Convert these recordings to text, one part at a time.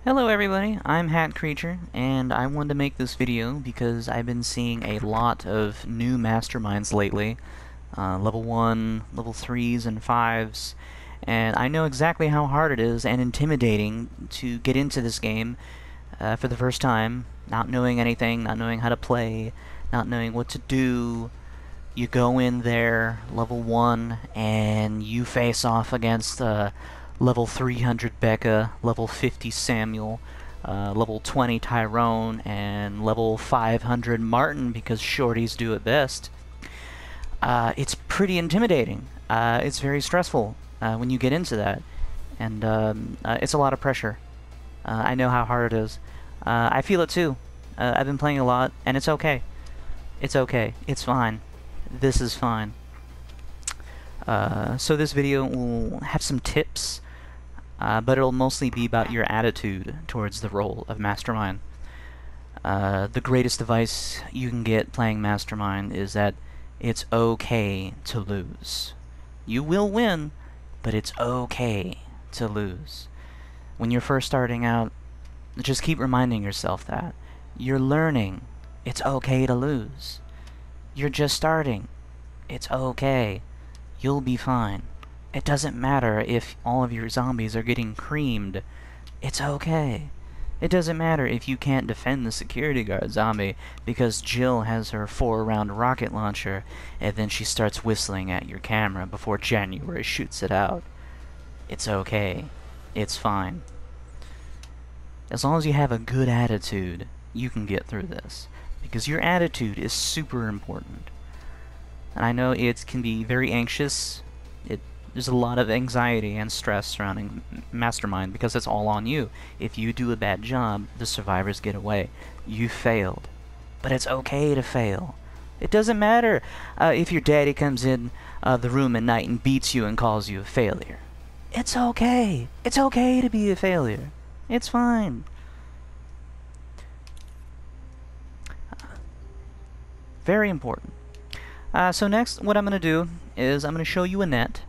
Hello everybody, I'm Hat Creature, and I wanted to make this video because I've been seeing a lot of new masterminds lately. Level 1, level 3s, and 5s, and I know exactly how hard it is and intimidating to get into this game for the first time, not knowing anything, not knowing how to play, not knowing what to do. You go in there, level 1, and you face off against level 300 Becca, level 50 Samuel, level 20 Tyrone, and level 500 Martin, because shorties do it best. It's pretty intimidating. It's very stressful when you get into that, and it's a lot of pressure. I know how hard it is. I feel it too. I've been playing a lot, and it's okay. It's okay. It's fine. This is fine. So this video will have some tips, but it'll mostly be about your attitude towards the role of Mastermind. The greatest advice you can get playing Mastermind is that it's okay to lose. You will win, but it's okay to lose. When you're first starting out, just keep reminding yourself that. You're learning. It's okay to lose. You're just starting. It's okay. You'll be fine. It doesn't matter if all of your zombies are getting creamed. It's okay. It doesn't matter if you can't defend the security guard zombie because Jill has her 4-round rocket launcher and then she starts whistling at your camera before January shoots it out. It's okay. It's fine. As long as you have a good attitude, you can get through this, because your attitude is super important. And I know it can be very anxious. There's a lot of anxiety and stress surrounding Mastermind because it's all on you. If you do a bad job, the survivors get away. You failed. But it's okay to fail. It doesn't matter if your daddy comes in the room at night and beats you and calls you a failure. It's okay. It's okay to be a failure. It's fine. Very important. So next, what I'm going to do is I'm going to show you a net.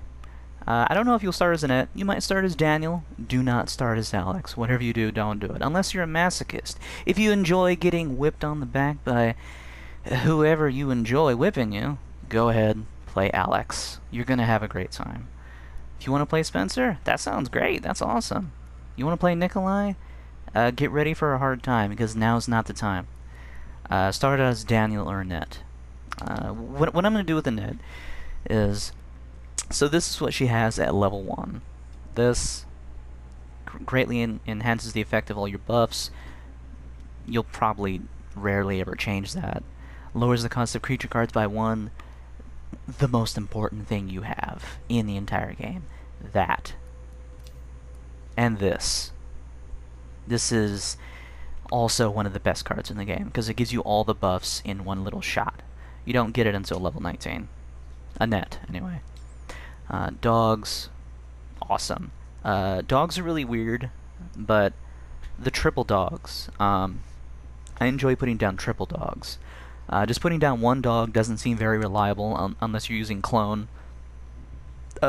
I don't know if you'll start as a net. You might start as Daniel. Do not start as Alex. Whatever you do, don't do it. Unless you're a masochist. If you enjoy getting whipped on the back by whoever you enjoy whipping you, go ahead, play Alex. You're going to have a great time. If you want to play Spencer, that sounds great. That's awesome. You want to play Nikolai? Get ready for a hard time, because now's not the time. Start as Daniel or Annette. What I'm going to do with Annette is... So this is what she has at level 1. This greatly enhances the effect of all your buffs. You'll probably rarely ever change that. Lowers the cost of creature cards by 1. The most important thing you have in the entire game. That. And this. This is also one of the best cards in the game, because it gives you all the buffs in one little shot. You don't get it until level 19. Annette, anyway. Dogs, awesome. Dogs are really weird, but the triple dogs, I enjoy putting down triple dogs. Just putting down one dog doesn't seem very reliable unless you're using clone.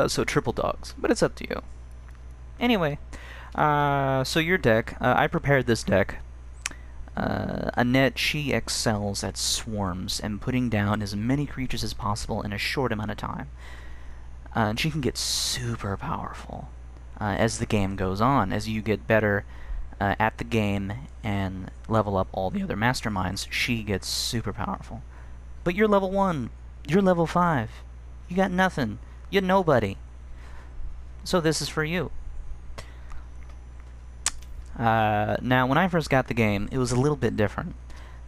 So triple dogs, but it's up to you. Anyway, so your deck, I prepared this deck. Annette, she excels at swarms and putting down as many creatures as possible in a short amount of time. And she can get super powerful as the game goes on. As you get better at the game and level up all the other masterminds, she gets super powerful. But you're level 1. You're level 5. You got nothing. You're nobody. So this is for you. Now, when I first got the game, it was a little bit different.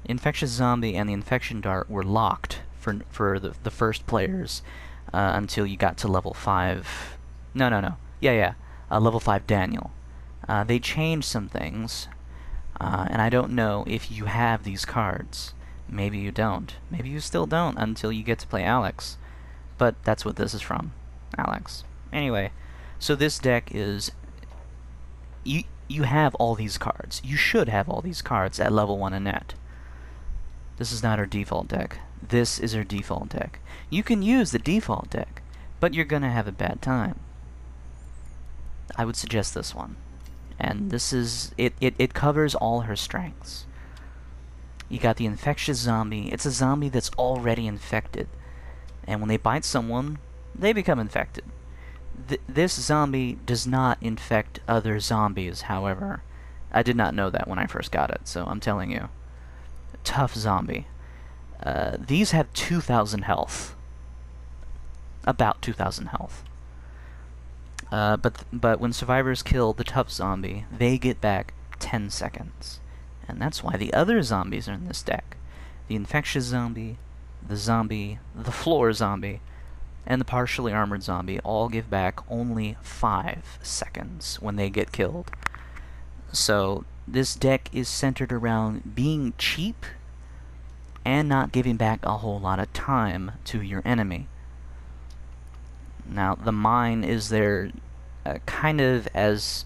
Infectious Zombie and the Infection Dart were locked for the first players. Until you got to level 5. No. Yeah. Level 5 Daniel. They changed some things, and I don't know if you have these cards. Maybe you don't. Maybe you still don't until you get to play Alex. But that's what this is from. Alex. Anyway, so this deck is... You have all these cards. You should have all these cards at level 1 Annette. This is not her default deck. This is her default deck. You can use the default deck, but you're gonna have a bad time. I would suggest this one. And this is... It covers all her strengths. You got the infectious zombie. It's a zombie that's already infected. And when they bite someone, they become infected. This zombie does not infect other zombies, however. I did not know that when I first got it, so I'm telling you. Tough zombie. These have 2,000 health. About 2,000 health. But when survivors kill the tough zombie, they get back 10 seconds. And that's why the other zombies are in this deck. The infectious zombie, the floor zombie, and the partially armored zombie all give back only 5 seconds when they get killed. So this deck is centered around being cheap and not giving back a whole lot of time to your enemy. Now, the mine is there kind of as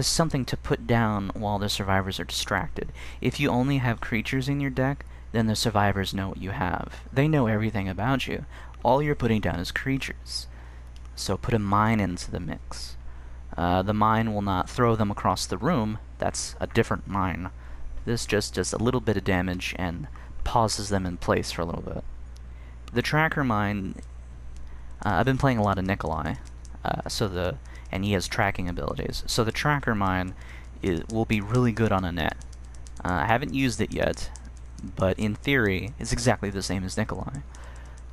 something to put down while the survivors are distracted. If you only have creatures in your deck, then the survivors know what you have. They know everything about you. All you're putting down is creatures. So put a mine into the mix. The mine will not throw them across the room. That's a different mine. This just does a little bit of damage and pauses them in place for a little bit. The tracker mine, I've been playing a lot of Nikolai, and he has tracking abilities. So the tracker mine will be really good on a net. I haven't used it yet, but in theory, it's exactly the same as Nikolai.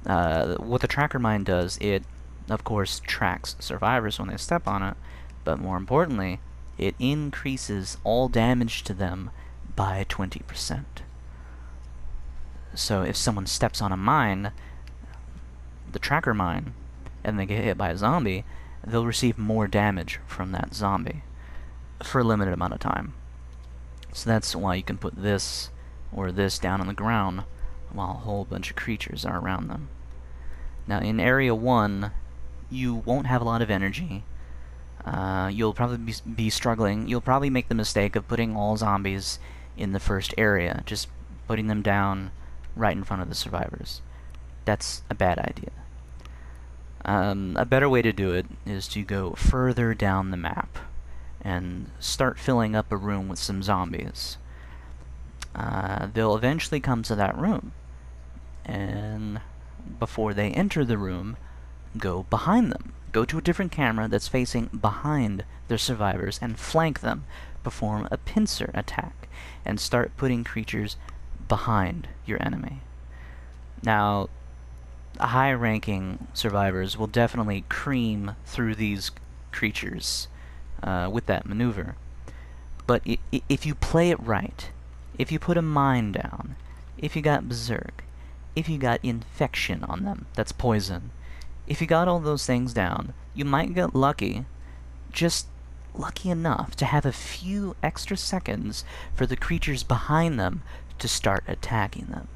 What the tracker mine does, it, of course, tracks survivors when they step on it, but more importantly, it increases all damage to them by 20%. So if someone steps on a mine, the tracker mine, and they get hit by a zombie, they'll receive more damage from that zombie for a limited amount of time. So that's why you can put this or this down on the ground while a whole bunch of creatures are around them. Now in Area 1, you won't have a lot of energy. You'll probably be struggling. You'll probably make the mistake of putting all zombies in the first area, just putting them down right in front of the survivors. That's a bad idea. A better way to do it is to go further down the map and start filling up a room with some zombies. They'll eventually come to that room, and before they enter the room, go behind them. Go to a different camera that's facing behind their survivors and flank them. Perform a pincer attack and start putting creatures behind your enemy. Now, high-ranking survivors will definitely cream through these creatures with that maneuver. But if you play it right, if you put a mine down, if you got berserk, if you got infection on them, that's poison, if you got all those things down, you might get lucky, just lucky enough to have a few extra seconds for the creatures behind them to start attacking them.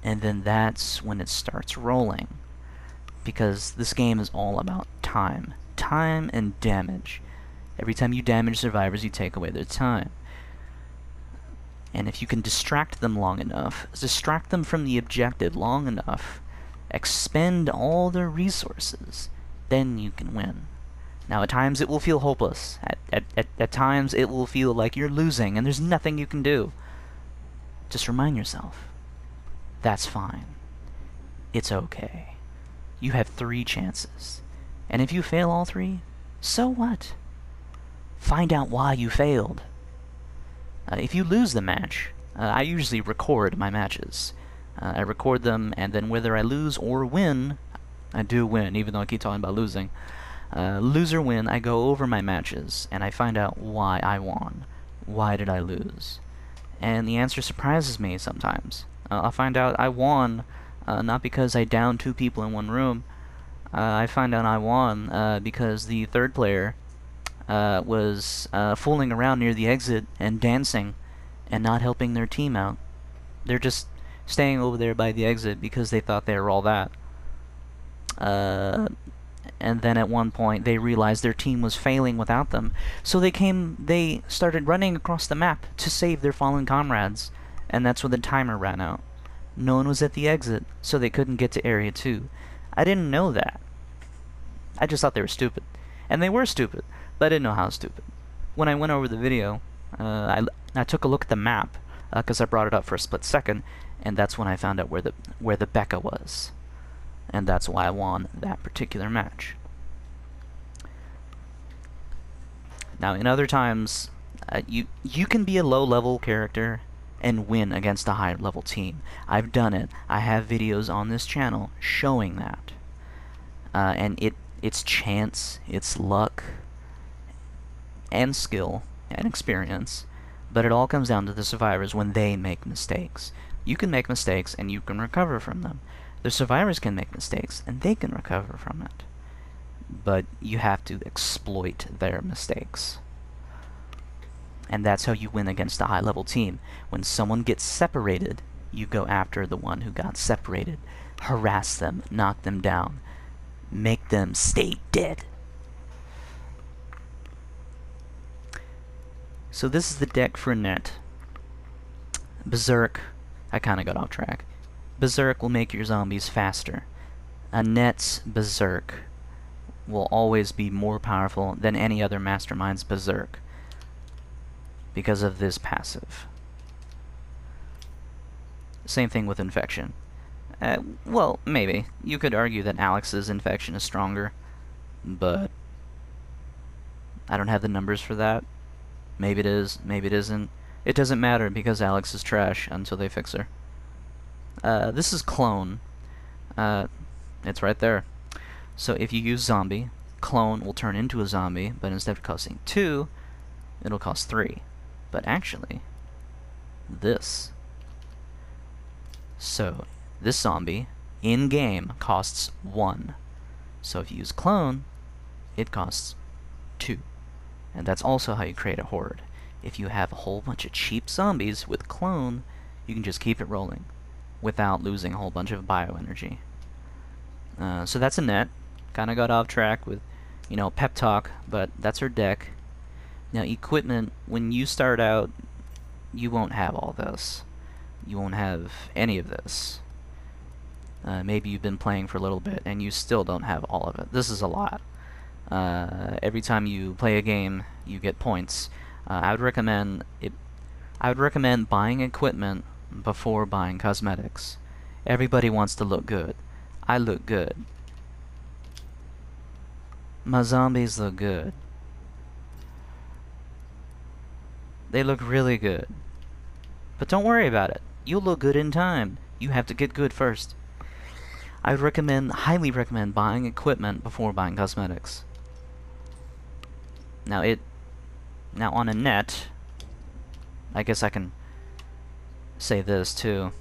And then that's when it starts rolling. Because this game is all about time. Time and damage. Every time you damage survivors, you take away their time. And if you can distract them long enough, distract them from the objective long enough, expend all their resources, then you can win. Now, at times it will feel hopeless. At times it will feel like you're losing and there's nothing you can do. Just remind yourself, that's fine. It's okay. You have 3 chances. And if you fail all 3, so what? Find out why you failed. If you lose the match, I usually record my matches. I record them, and then whether I lose or win, I do win, even though I keep talking about losing. Lose or win, I go over my matches, and I find out why I won. Why did I lose? And the answer surprises me sometimes. I'll find out I won, not because I downed 2 people in one room. I find out I won because the third player was fooling around near the exit and dancing and not helping their team out. They're just staying over there by the exit because they thought they were all that. And then at one point they realized their team was failing without them, so they started running across the map to save their fallen comrades, and that's when the timer ran out. No one was at the exit, so they couldn't get to Area 2. I didn't know that. I just thought they were stupid. And they were stupid, but I didn't know how stupid. When I went over the video, I took a look at the map, because I brought it up for a split second, and that's when I found out where the Becca was. And that's why I won that particular match. Now, in other times, you can be a low-level character and win against a high-level team. I've done it. I have videos on this channel showing that. And it's chance, it's luck, and skill, and experience, but it all comes down to the survivors when they make mistakes. You can make mistakes, and you can recover from them. The survivors can make mistakes, and they can recover from it. But you have to exploit their mistakes. And that's how you win against a high-level team. When someone gets separated, you go after the one who got separated. Harass them, knock them down, make them stay dead. So this is the deck for Net. Berserk, I kinda got off track. Berserk will make your zombies faster. A Net's Berserk will always be more powerful than any other Mastermind's Berserk because of this passive. Same thing with Infection. Well, maybe. You could argue that Alex's Infection is stronger, but I don't have the numbers for that. Maybe it is, maybe it isn't. It doesn't matter because Alex is trash until they fix her. This is Clone. It's right there. So if you use Zombie, Clone will turn into a zombie, but instead of costing 2, it'll cost 3. But actually, this. So, this zombie, in-game, costs 1. So if you use Clone, it costs 2. And that's also how you create a horde. If you have a whole bunch of cheap zombies with Clone, you can just keep it rolling without losing a whole bunch of bioenergy. So that's a Net. Kinda got off track with, you know, pep talk, but that's her deck. Now, equipment, when you start out, you won't have all this. You won't have any of this. Maybe you've been playing for a little bit and you still don't have all of it. This is a lot. Every time you play a game, you get points. I would recommend buying equipment before buying cosmetics. Everybody wants to look good. I look good. My zombies look good. They look really good. But don't worry about it. You'll look good in time. You have to get good first. I would highly recommend buying equipment before buying cosmetics. Now on a Net, I guess I can say this too.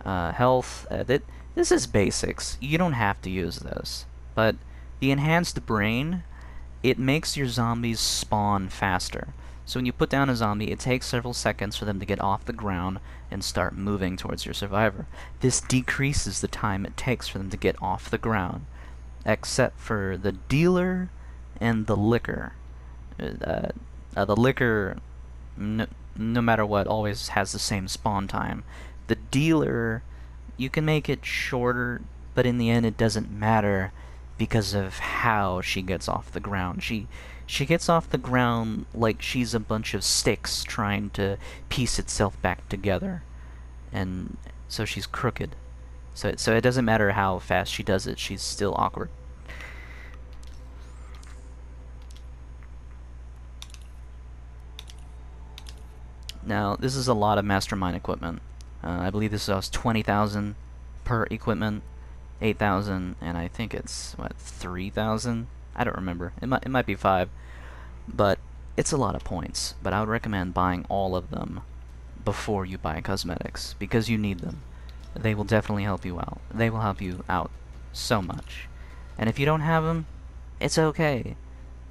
Health, this is basics. You don't have to use this. But the enhanced brain, it makes your zombies spawn faster. So when you put down a zombie, it takes several seconds for them to get off the ground and start moving towards your survivor. This decreases the time it takes for them to get off the ground, except for the dealer and the liquor. The liquor, no matter what, always has the same spawn time. The dealer, you can make it shorter, but in the end it doesn't matter because of how she gets off the ground. She gets off the ground like she's a bunch of sticks trying to piece itself back together. And so she's crooked. So it doesn't matter how fast she does it, she's still awkward. Now, this is a lot of Mastermind equipment. I believe this is 20,000 per equipment, 8,000, and I think it's, what, 3,000? I don't remember. It might be 5. But it's a lot of points. But I would recommend buying all of them before you buy cosmetics, because you need them. They will definitely help you out. They will help you out so much. And if you don't have them, it's okay.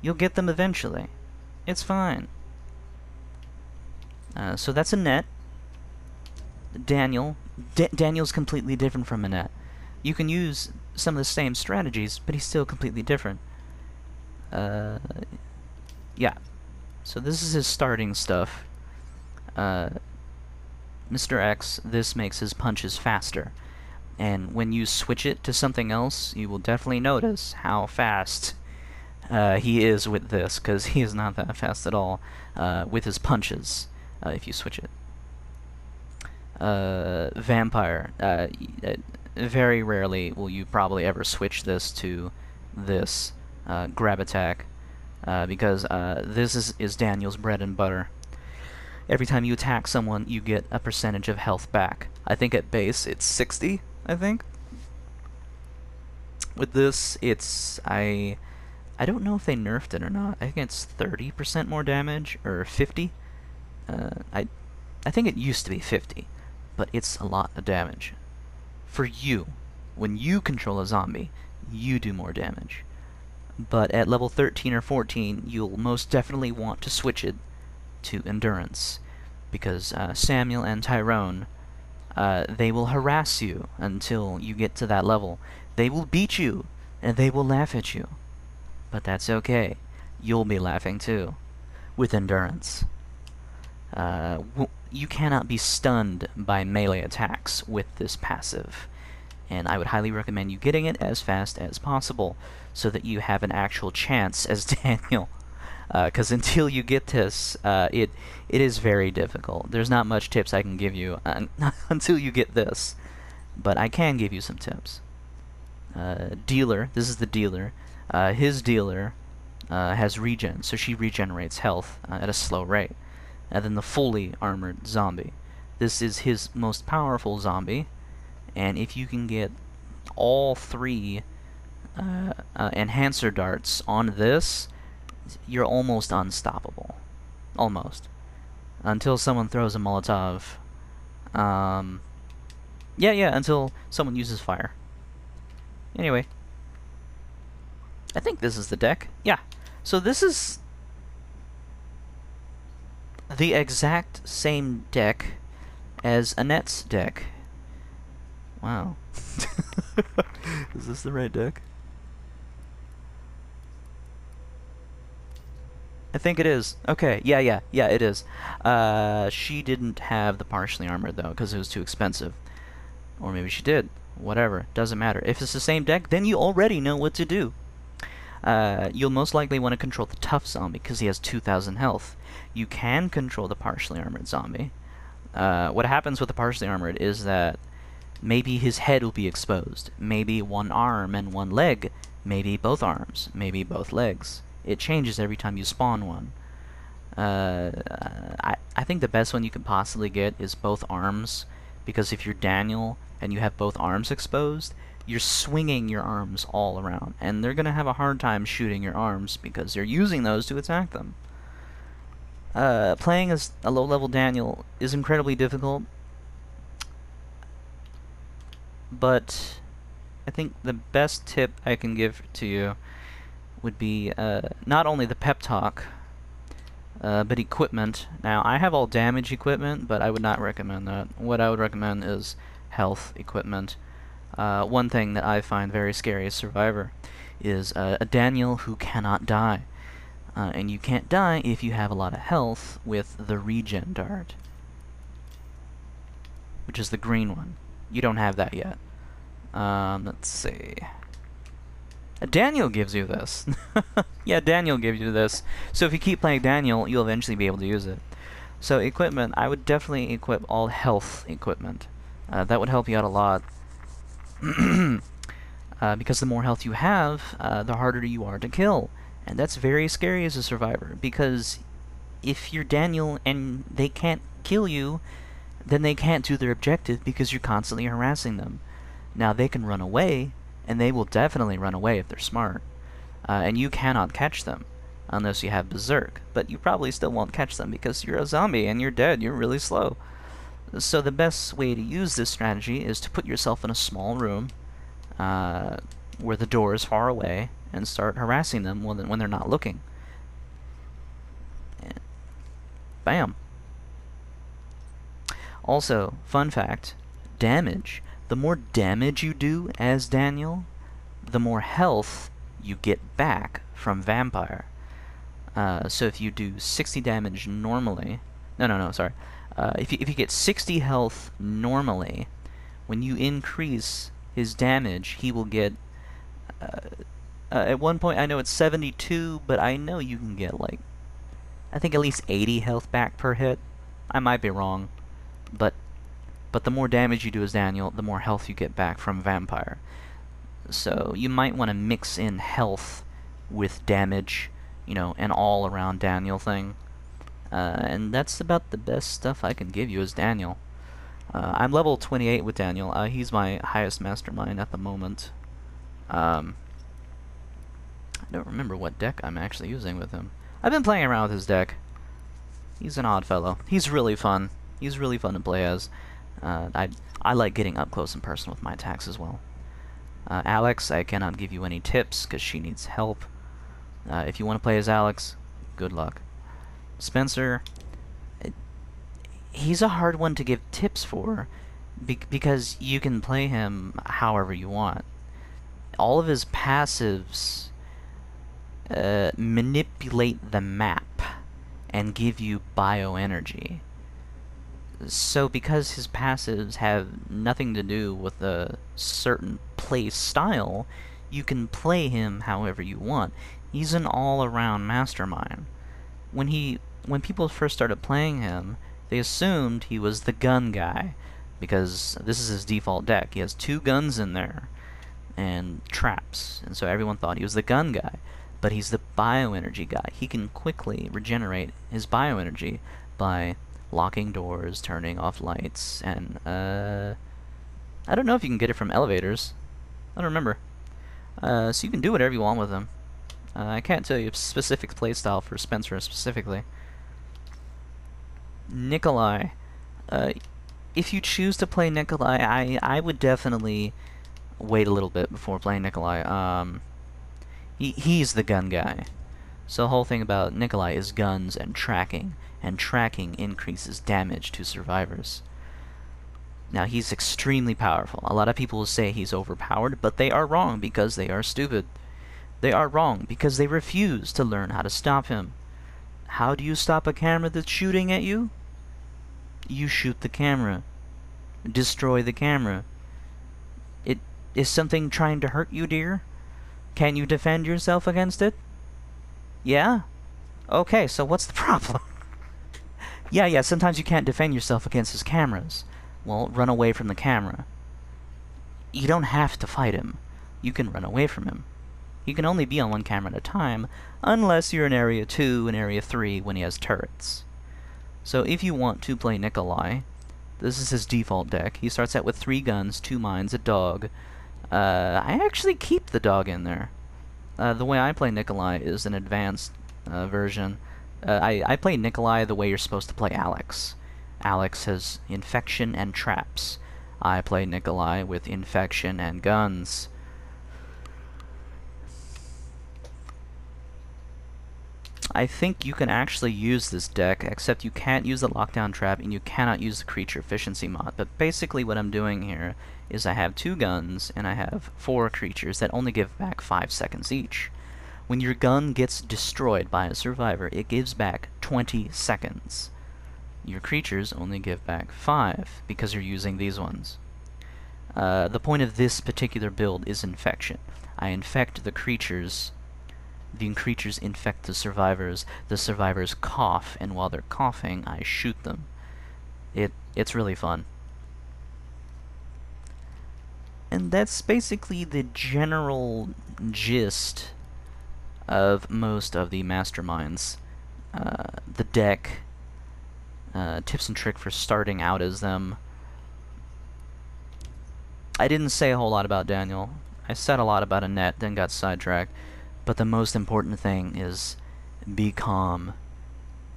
You'll get them eventually. It's fine. So that's a Net. Daniel's completely different from a Net. You can use some of the same strategies, but he's still completely different. Yeah. So this is his starting stuff. Mr. X, this makes his punches faster. And when you switch it to something else, you will definitely notice how fast He is with this, because he is not that fast at all with his punches, if you switch it. Vampire. Very rarely will you probably ever switch this to this grab attack, because this is Daniel's bread and butter. Every time you attack someone, you get a percentage of health back. I think at base it's 60, I think. With this, it's... I don't know if they nerfed it or not. I think it's 30% more damage, or 50. I think it used to be 50, but it's a lot of damage. For you, when you control a zombie, you do more damage. But at level 13 or 14, you'll most definitely want to switch it to Endurance, because Samuel and Tyrone, they will harass you until you get to that level. They will beat you, and they will laugh at you. But that's okay. You'll be laughing too, with Endurance. You cannot be stunned by melee attacks with this passive, and I would highly recommend you getting it as fast as possible so that you have an actual chance as Daniel. Because until you get this, it is very difficult. There's not much tips I can give you until you get this, but I can give you some tips. Dealer, this is the dealer. His dealer has regen, so she regenerates health at a slow rate. And then the fully armored zombie. This is his most powerful zombie, and if you can get all three enhancer darts on this, you're almost unstoppable. Almost. Until someone throws a Molotov. Yeah, until someone uses fire. Anyway. I think this is the deck. Yeah. So this is the exact same deck as Annette's deck. Wow. Is this the right deck? I think it is. Okay, yeah, it is. She didn't have the partially armored, though, because it was too expensive. Or maybe she did. Whatever. Doesn't matter. If it's the same deck, then you already know what to do. You'll most likely want to control the tough zombie, because he has 2,000 health. You can control the partially armored zombie. What happens with the partially armored is that maybe his head will be exposed. Maybe one arm and one leg. Maybe both arms. Maybe both legs. It changes every time you spawn one. I think the best one you can possibly get is both arms, because if you're Daniel and you have both arms exposed, you're swinging your arms all around, and they're going to have a hard time shooting your arms because they're using those to attack them. Playing as a low-level Daniel is incredibly difficult, but I think the best tip I can give to you would be not only the pep talk, but equipment. Now, I have all damage equipment, but I would not recommend that. What I would recommend is health equipment. One thing that I find very scary as Survivor is a Daniel who cannot die. And you can't die if you have a lot of health with the regen dart, which is the green one. You don't have that yet. Let's see. Daniel gives you this. Yeah, Daniel gives you this. So if you keep playing Daniel, you'll eventually be able to use it. So equipment, I would definitely equip all health equipment. That would help you out a lot. Because the more health you have, the harder you are to kill. And that's very scary as a survivor, because if you're Daniel and they can't kill you, then they can't do their objective because you're constantly harassing them. Now, they can run away, and they will definitely run away if they're smart. And you cannot catch them unless you have Berserk, but you probably still won't catch them because you're a zombie and you're dead, you're really slow. So the best way to use this strategy is to put yourself in a small room where the door is far away, and start harassing them when they're not looking. And bam. Also, fun fact, damage. The more damage you do as Daniel, the more health you get back from Vampire. So if you do 60 damage normally... No, sorry. If you get 60 health normally, when you increase his damage, he will get At one point, I know it's 72, but I know you can get, like, I think at least 80 health back per hit. I might be wrong, but the more damage you do as Daniel, the more health you get back from Vampire. So you might want to mix in health with damage, you know, an all-around Daniel thing. And that's about the best stuff I can give you as Daniel. I'm level 28 with Daniel. He's my highest mastermind at the moment. I don't remember what deck I'm actually using with him. I've been playing around with his deck. He's an odd fellow. He's really fun. He's really fun to play as. I like getting up close and personal with my attacks as well. Alex, I cannot give you any tips because she needs help. If you want to play as Alex, good luck. Spencer, he's a hard one to give tips for because you can play him however you want. All of his passives manipulate the map and give you bioenergy. So because his passives have nothing to do with a certain play style, you can play him however you want. He's an all-around mastermind. When people first started playing him, they assumed he was the gun guy, because this is his default deck. He has 2 guns in there, and traps, and so everyone thought he was the gun guy. But he's the bioenergy guy. He can quickly regenerate his bioenergy by locking doors, turning off lights, and I don't know if you can get it from elevators. I don't remember. So you can do whatever you want with him. I can't tell you a specific playstyle for Spencer specifically. Nikolai. If you choose to play Nikolai, I would definitely wait a little bit before playing Nikolai. He's the gun guy. So the whole thing about Nikolai is guns and tracking increases damage to survivors. Now, he's extremely powerful. A lot of people will say he's overpowered, but they are wrong because they are stupid. They are wrong because they refuse to learn how to stop him. How do you stop a camera that's shooting at you? You shoot the camera. Destroy the camera. Is something trying to hurt you, dear? Can you defend yourself against it? Yeah? Okay, so what's the problem? Yeah, sometimes you can't defend yourself against his cameras. Well, run away from the camera. You don't have to fight him. You can run away from him. He can only be on one camera at a time, unless you're in Area 2 and Area 3 when he has turrets. So if you want to play Nikolai, this is his default deck. He starts out with 3 guns, 2 mines, a dog. I actually keep the dog in there. The way I play Nikolai is an advanced version. I play Nikolai the way you're supposed to play Alex. Alex has infection and traps. I play Nikolai with infection and guns. I think you can actually use this deck, except you can't use the lockdown trap and you cannot use the creature efficiency mod. But basically what I'm doing here is I have 2 guns and I have 4 creatures that only give back 5 seconds each. When your gun gets destroyed by a survivor, it gives back 20 seconds. Your creatures only give back 5 because you're using these ones. The point of this particular build is infection. I infect the creatures. The creatures infect the survivors cough, and while they're coughing, I shoot them. It's really fun. And that's basically the general gist of most of the masterminds. The deck, tips and tricks for starting out as them. I didn't say a whole lot about Daniel. I said a lot about Annette, then got sidetracked. But the most important thing is be calm.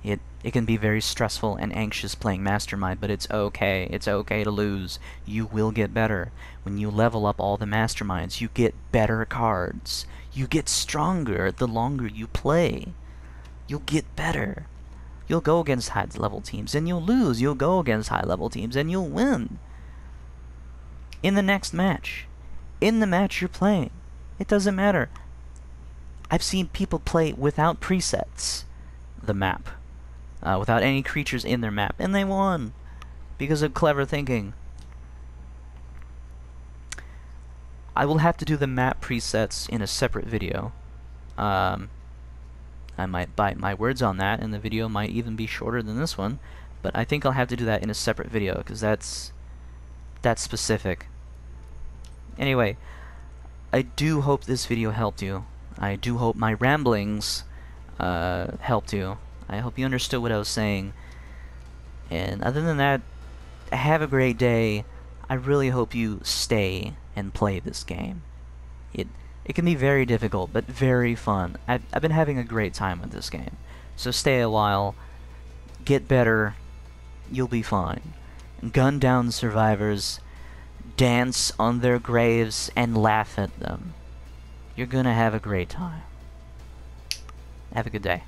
It can be very stressful and anxious playing Mastermind, but it's okay. It's okay to lose. You will get better. When you level up all the Masterminds, you get better cards. You get stronger the longer you play. You'll get better. You'll go against high-level teams and you'll lose. You'll go against high-level teams and you'll win. In the next match. In the match you're playing. It doesn't matter. I've seen people play without presets, the map, without any creatures in their map, and they won because of clever thinking. I will have to do the map presets in a separate video. I might bite my words on that, and the video might even be shorter than this one, but I think I'll have to do that in a separate video, because that's specific. Anyway, I do hope this video helped you. I do hope my ramblings helped you. I hope you understood what I was saying. And other than that, have a great day. I really hope you stay and play this game. It can be very difficult, but very fun. I've been having a great time with this game. So stay a while, get better, you'll be fine. Gun down survivors, dance on their graves, and laugh at them. You're gonna have a great time. Have a good day.